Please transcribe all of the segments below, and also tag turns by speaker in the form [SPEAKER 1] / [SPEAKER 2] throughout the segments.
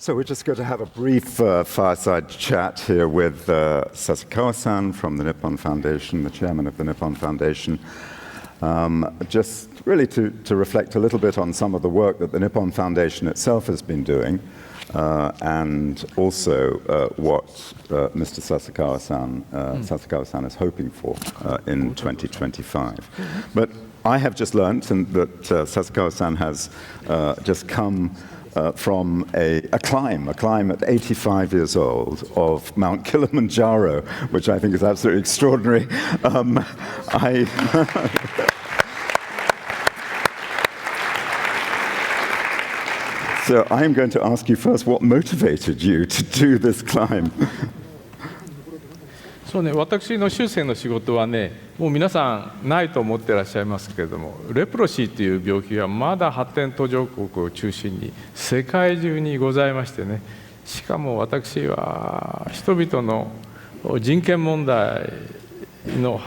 [SPEAKER 1] So we're just going to have a brief fireside chat here with Sasakawa-san from the Nippon Foundation, the chairman of the Nippon Foundation, just really to reflect a little bit on some of the work that the Nippon Foundation itself has been doing, and also what Mr. Sasakawa-san is hoping for in 2025. But I have just learned that Sasakawa-san has just come from a climb at 85 years old of Mount Kilimanjaro, which I think is absolutely extraordinary. So I am going to ask you first, what motivated you to do this climb?
[SPEAKER 2] そうね、私の終生の仕事はね、もう皆さんないと思ってらっしゃいますけれども、レプロシーという病気はまだ発展途上国を中心に世界中にございましてね、しかも私は人々の人権問題の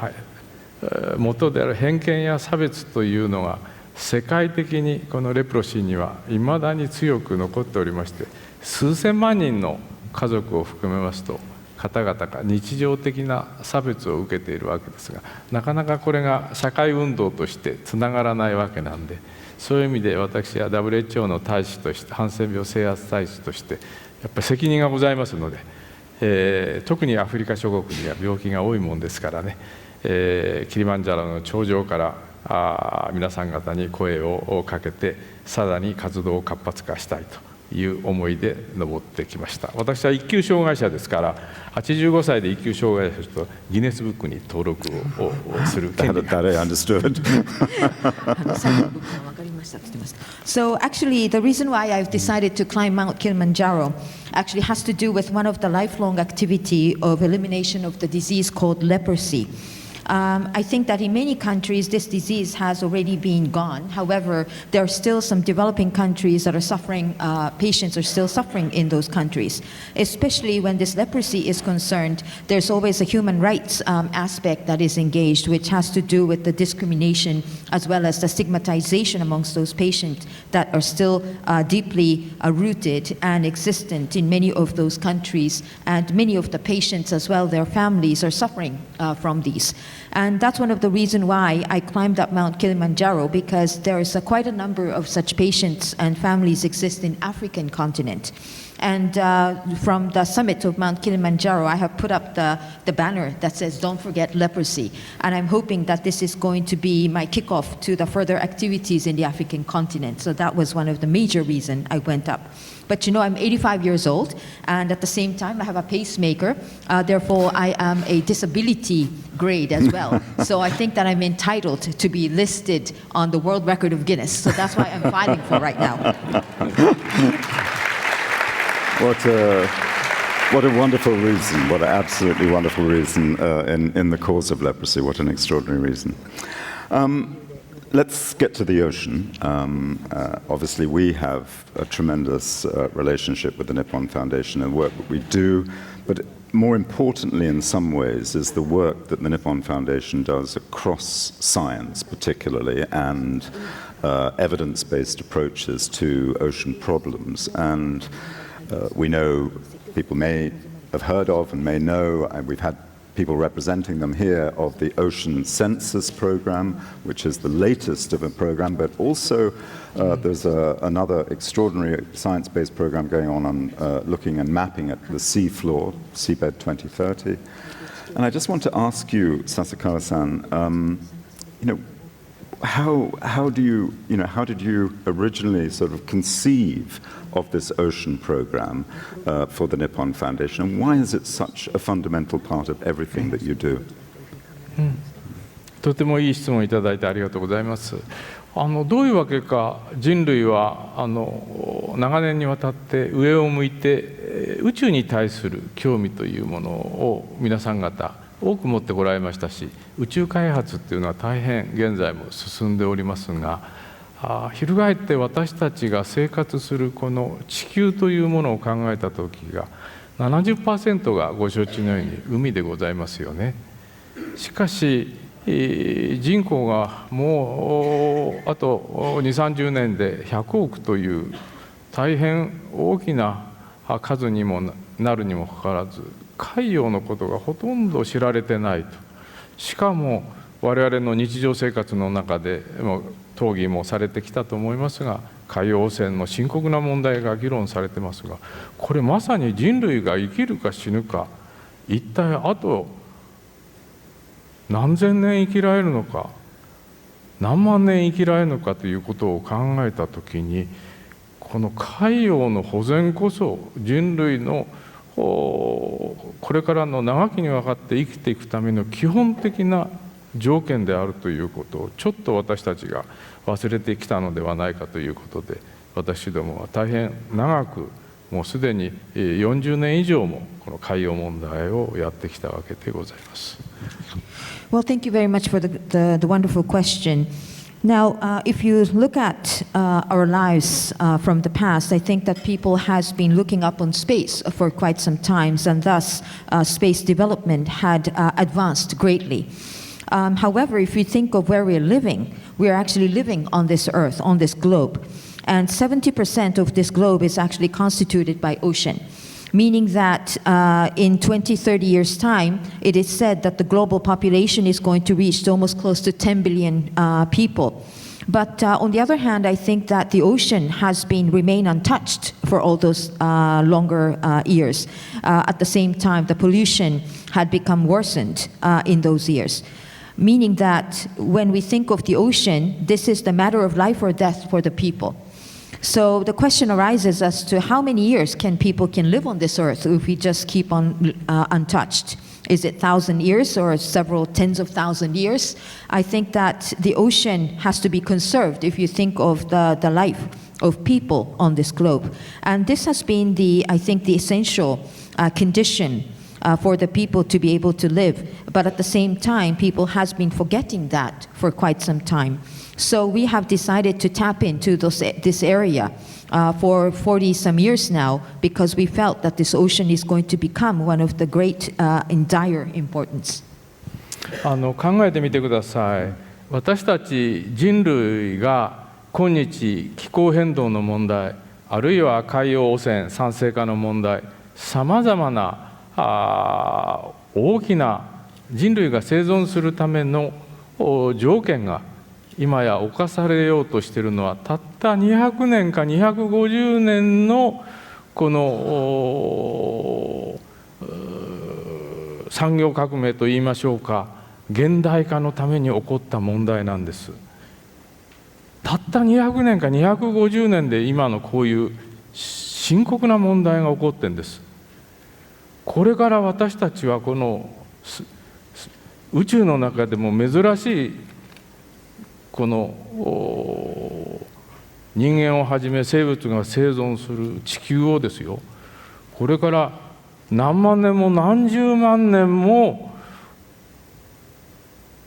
[SPEAKER 2] 元である偏見や差別というのが世界的にこのレプロシーにはいまだに強く残っておりまして、数千万人の家族を含めますと方々が日常的な差別を受けているわけですが、なかなかこれが社会運動としてつながらないわけなんで、そういう意味で私は WHO の大使として、ハンセン病制圧大使としてやっぱり責任がございますので、特にアフリカ諸国には病気が多いもんですからね、キリマンジャロの頂上から皆さん方に声をかけて、さらに活動を活発化したいという思いで登ってきました。私は一級障害者ですから、85歳で一級障害者とギネスブックに登録をする権利が。
[SPEAKER 3] So actually, the reason why I've decided to climb Mount Kilimanjaro actually has to do with one of the lifelong activity of elimination of the disease called leprosy. I think that in many countries this disease has already been gone. However, there are still some developing countries that are suffering, patients are still suffering in those countries. Especially when this leprosy is concerned, there's always a human rights aspect that is engaged, which has to do with the discrimination as well as the stigmatization amongst those patients that are still deeply rooted and existent in many of those countries. And many of the patients as well, their families are suffering from these. And that's one of the reasons why I climbed up Mount Kilimanjaro, because there is quite a number of such patients and families exist in African continent. And from the summit of Mount Kilimanjaro, I have put up the banner that says, "Don't forget leprosy." And I'm hoping that this is going to be my kickoff to the further activities in the African continent. So that was one of the major reasons I went up. But you know, I'm 85 years old, and at the same time, I have a pacemaker. Therefore, I am a disability grade as well. So I think that I'm entitled to be listed on the World Record of Guinness. So that's why I'm fighting for right now.
[SPEAKER 1] What a wonderful reason, what an absolutely wonderful reason in the cause of leprosy. What an extraordinary reason. Let's get to the ocean. Obviously, we have a tremendous relationship with the Nippon Foundation and work that we do, but more importantly in some ways is the work that the Nippon Foundation does across science particularly, and evidence-based approaches to ocean problems. And we know people may have heard of and may know, and we've had people representing them here, of the Ocean Census Program, which is the latest of a program, but also there's another extraordinary science-based program going on looking and mapping at the sea floor, Seabed 2030. And I just want to ask you, Sasakawa-san, how did you originally sort of conceive of this ocean program for the Nippon Foundation, and why is it such a fundamental part of everything that you do?
[SPEAKER 2] とてもいい質問いただいてありがとうございます。どういうわけか人類は長年にわたって上を向いて宇宙に対する興味というものを皆さん方多く持ってこられましたし、宇宙開発っていうのは大変現在も進んでおりますが、翻って私たちが生活するこの地球というものを考えた時が 70% がご承知のように海でございますよね。しかし人口がもうあと2、30年で100億という大変大きな数にもなるにもかかわらず、海洋のことがほとんど知られてないと。しかも我々の日常生活の中で討議もされてきたと思いますが、海洋汚染の深刻な問題が議論されてますが、これまさに人類が生きるか死ぬか、一体あと何千年生きられるのか、何万年生きられるのかということを考えたときに、この海洋の保全こそ人類のこれからの長きにわたって生きていくための基本的な条件であるということをちょっと私たちが忘れてきたのではないかということで、私どもは大変長く、もうすでに40年以上もこの海洋問題をやってきたわけでございます。
[SPEAKER 3] Well, thank you very much for the wonderful question. Now, if you look at our lives from the past, I think that people has been looking up on space for quite some time, and thus space development had advanced greatly. However, if you think of where we're living, we're actually living on this earth, on this globe. And 70% of this globe is actually constituted by ocean, meaning that in 20, 30 years' time, it is said that the global population is going to reach almost close to 10 billion people. But on the other hand, I think that the ocean has remained untouched for all those longer years. At the same time, the pollution had become worsened in those years. Meaning that when we think of the ocean, this is the matter of life or death for the people. So the question arises as to how many years people can live on this earth if we just keep on untouched. Is it 1,000 years or several tens of thousand years? I think that the ocean has to be conserved if you think of the life of people on this globe. And this has been I think the essential condition for the people to be able to live. But at the same time, people has been forgetting that for quite some time. So we have decided to tap into this area for 40 some years now, because we felt that this ocean is going to become one of the great in dire importance.
[SPEAKER 2] 考えてみてください。私たち人類が今日気候変動の問題、あるいは海洋汚染、酸性化の問題、さまざまな大きな人類が生存するための条件が今や侵されようとしているのは、たった200年か250年のこの産業革命といいましょうか、現代化のために起こった問題なんです。たった200年か250年で今のこういう深刻な問題が起こってるんです。これから私たちはこの宇宙の中でも珍しいこの人間をはじめ生物が生存する地球をですよ、これから何万年も何十万年も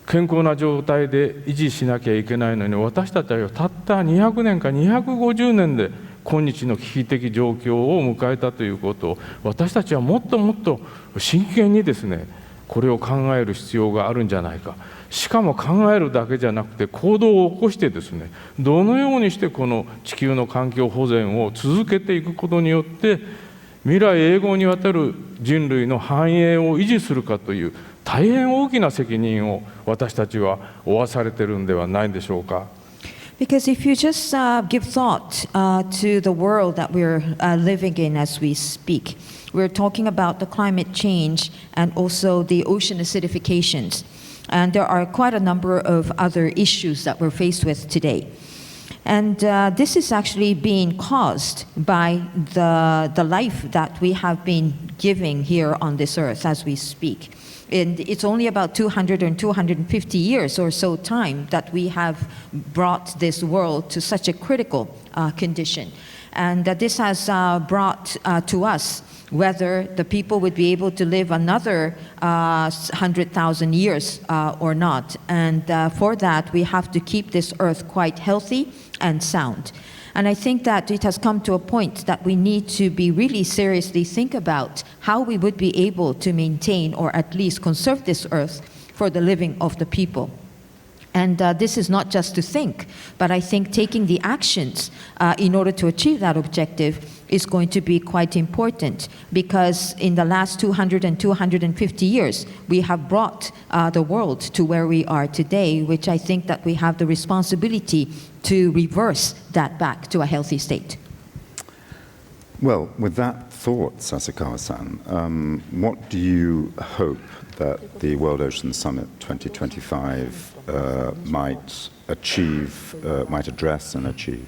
[SPEAKER 2] 健康な状態で維持しなきゃいけないのに、私たちはたった200年か250年で今日の危機的状況を迎えたということを、私たちはもっともっと真剣にですね、これを考える必要があるんじゃないか。しかも考えるだけじゃなくて行動を起こしてですね、どのようにしてこの地球の環境保全を続けていくことによって未来永劫にわたる人類の繁栄を維持するかという大変大きな責任を私たちは負わされているんではないでしょうか。
[SPEAKER 3] Because if you just give thought to the world that we're living in as we speak, we're talking about the climate change and also the ocean acidifications. And there are quite a number of other issues that we're faced with today. And this is actually being caused by the life that we have been giving here on this earth as we speak. And it's only about 200 or 250 years or so time that we have brought this world to such a critical condition. And this has brought to us whether the people would be able to live another 100,000 years or not. And for that, we have to keep this earth quite healthy and sound. And I think that it has come to a point that we need to be really seriously think about how we would be able to maintain or at least conserve this earth for the living of the people. And this is not just to think, but I think taking the actions in order to achieve that objective is going to be quite important, because in the last 200 and 250 years, we have brought the world to where we are today, which I think that we have the responsibility to reverse that back to a healthy state.
[SPEAKER 1] Well, with that thought, Sasakawa-san, what do you hope that the World Ocean Summit 2025 might achieve, might address and achieve?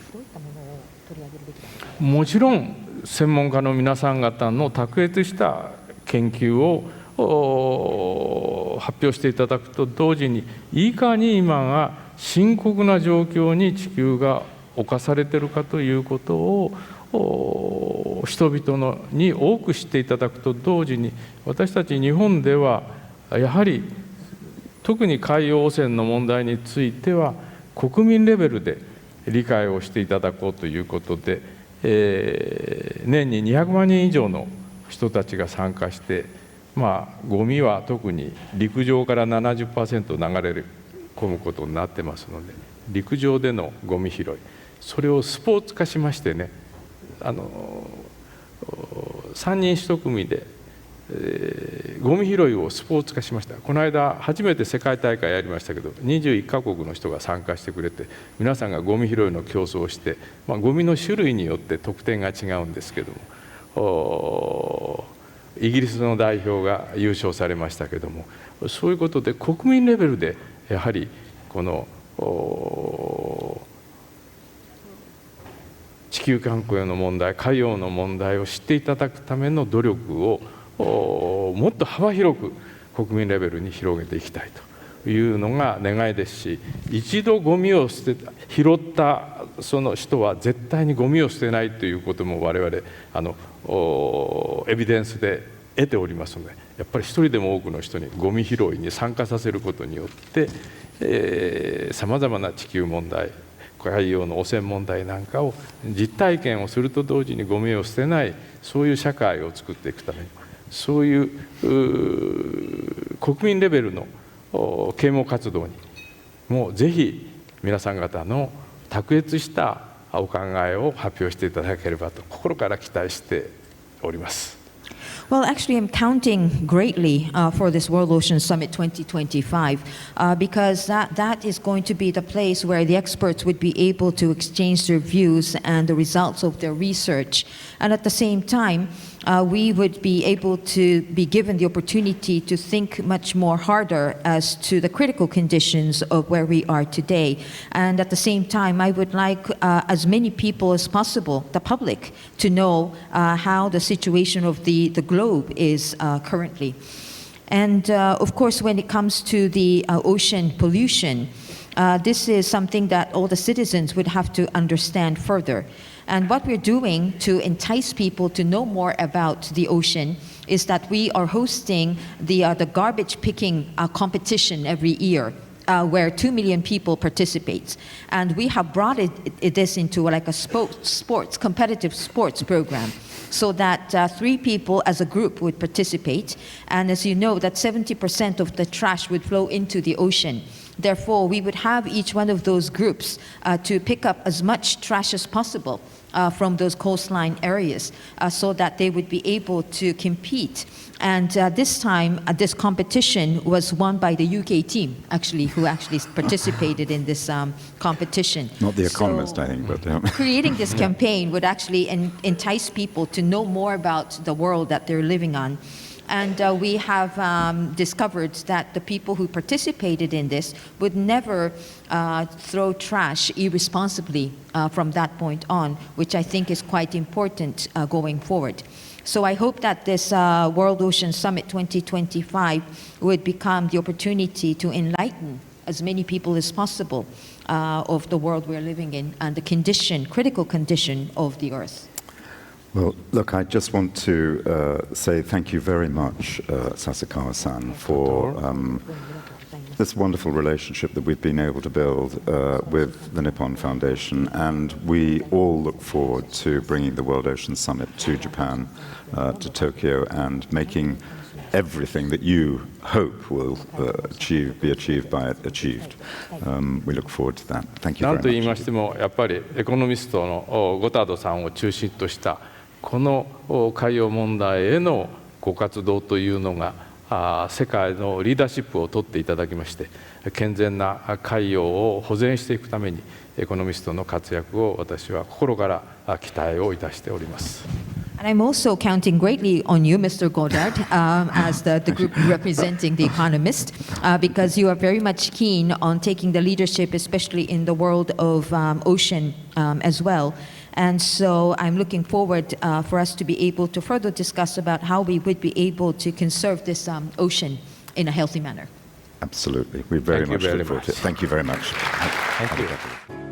[SPEAKER 2] もちろん専門家の皆さん方の卓越した研究を発表していただくと同時に、いかに今が深刻な状況に地球が侵されているかということを人々に多く知っていただくと同時に、私たち日本ではやはり特に海洋汚染の問題については国民レベルで理解をしていただこうということで、年に200万人以上の人たちが参加して、ゴミは特に陸上から 70% 流れ込むことになってますので、陸上でのゴミ拾い、それをスポーツ化しましてね、3人1組で、ゴミ拾いをスポーツ化しました。この間初めて世界大会やりましたけど、21カ国の人が参加してくれて、皆さんがゴミ拾いの競争をして、ゴミの種類によって得点が違うんですけども、イギリスの代表が優勝されましたけども、そういうことで国民レベルでやはりこの地球環境の問題、海洋の問題を知っていただくための努力をもっと幅広く国民レベルに広げていきたいというのが願いですし、一度ゴミを拾ったその人は絶対にゴミを捨てないということも我々エビデンスで得ておりますので、やっぱり一人でも多くの人にゴミ拾いに参加させることによってさまざまな地球問題、海洋の汚染問題なんかを実体験をすると同時にゴミを捨てない、そういう社会を作っていくために、そういう国民レベルの啓蒙活動にもうぜひ皆さん方の卓越したお考えを発表していただければと心から期待しております。
[SPEAKER 3] Well, actually, I'm counting greatly for this World Ocean Summit 2025 because that is going to be the place where the experts would be able to exchange their views and the results of their research. And at the same time, we would be able to be given the opportunity to think much more harder as to the critical conditions of where we are today. And at the same time, I would like as many people as possible, the public, to know how the situation of the globe is currently. And of course, when it comes to the ocean pollution, this is something that all the citizens would have to understand further. And what we're doing to entice people to know more about the ocean is that we are hosting the garbage picking competition every year, where 2 million people participate. And we have brought this into like a competitive sports program, so that 3 people as a group would participate. And as you know, that 70% of the trash would flow into the ocean. Therefore, we would have each one of those groups to pick up as much trash as possible from those coastline areas so that they would be able to compete. And this time, this competition was won by the UK team, actually, who actually participated in this competition.
[SPEAKER 1] Not The Economist, I think, but...
[SPEAKER 3] Creating this campaign would actually entice people to know more about the world that they're living on. And we have discovered that the people who participated in this would never throw trash irresponsibly from that point on, which I think is quite important going forward. So I hope that this World Ocean Summit 2025 would become the opportunity to enlighten as many people as possible of the world we're living in and the critical condition of the Earth.
[SPEAKER 1] Well, look, I just want to say thank you very much, Sasakawa-san, for this wonderful relationship that we've been able to build with the Nippon Foundation, and we all look forward to bringing the World Ocean Summit to Japan, to Tokyo, and making everything that you hope will be achieved by it achieved. We look forward to that. Thank you
[SPEAKER 2] な
[SPEAKER 1] very
[SPEAKER 2] んと言い
[SPEAKER 1] much.
[SPEAKER 2] ましても、やっぱりエコノミストのゴタードさんを中心としたこの海洋問題へのご活動というのが世界のリーダーシップを取っていただきまして、健全な海洋を保全していくためにエコノミストの活躍を私は心から期待をいたしております。
[SPEAKER 3] And I'm also counting greatly on you, Mr. Goddard, as the group representing The Economist, because you are very much keen on taking the leadership, especially in the world of ocean as well. And so I'm looking forward for us to be able to further discuss about how we would be able to conserve this ocean in a healthy manner.
[SPEAKER 1] Absolutely. We very
[SPEAKER 2] Thank you
[SPEAKER 1] much
[SPEAKER 2] very
[SPEAKER 1] look forward to it.
[SPEAKER 2] much.
[SPEAKER 1] Thank you very much.
[SPEAKER 2] Thank you.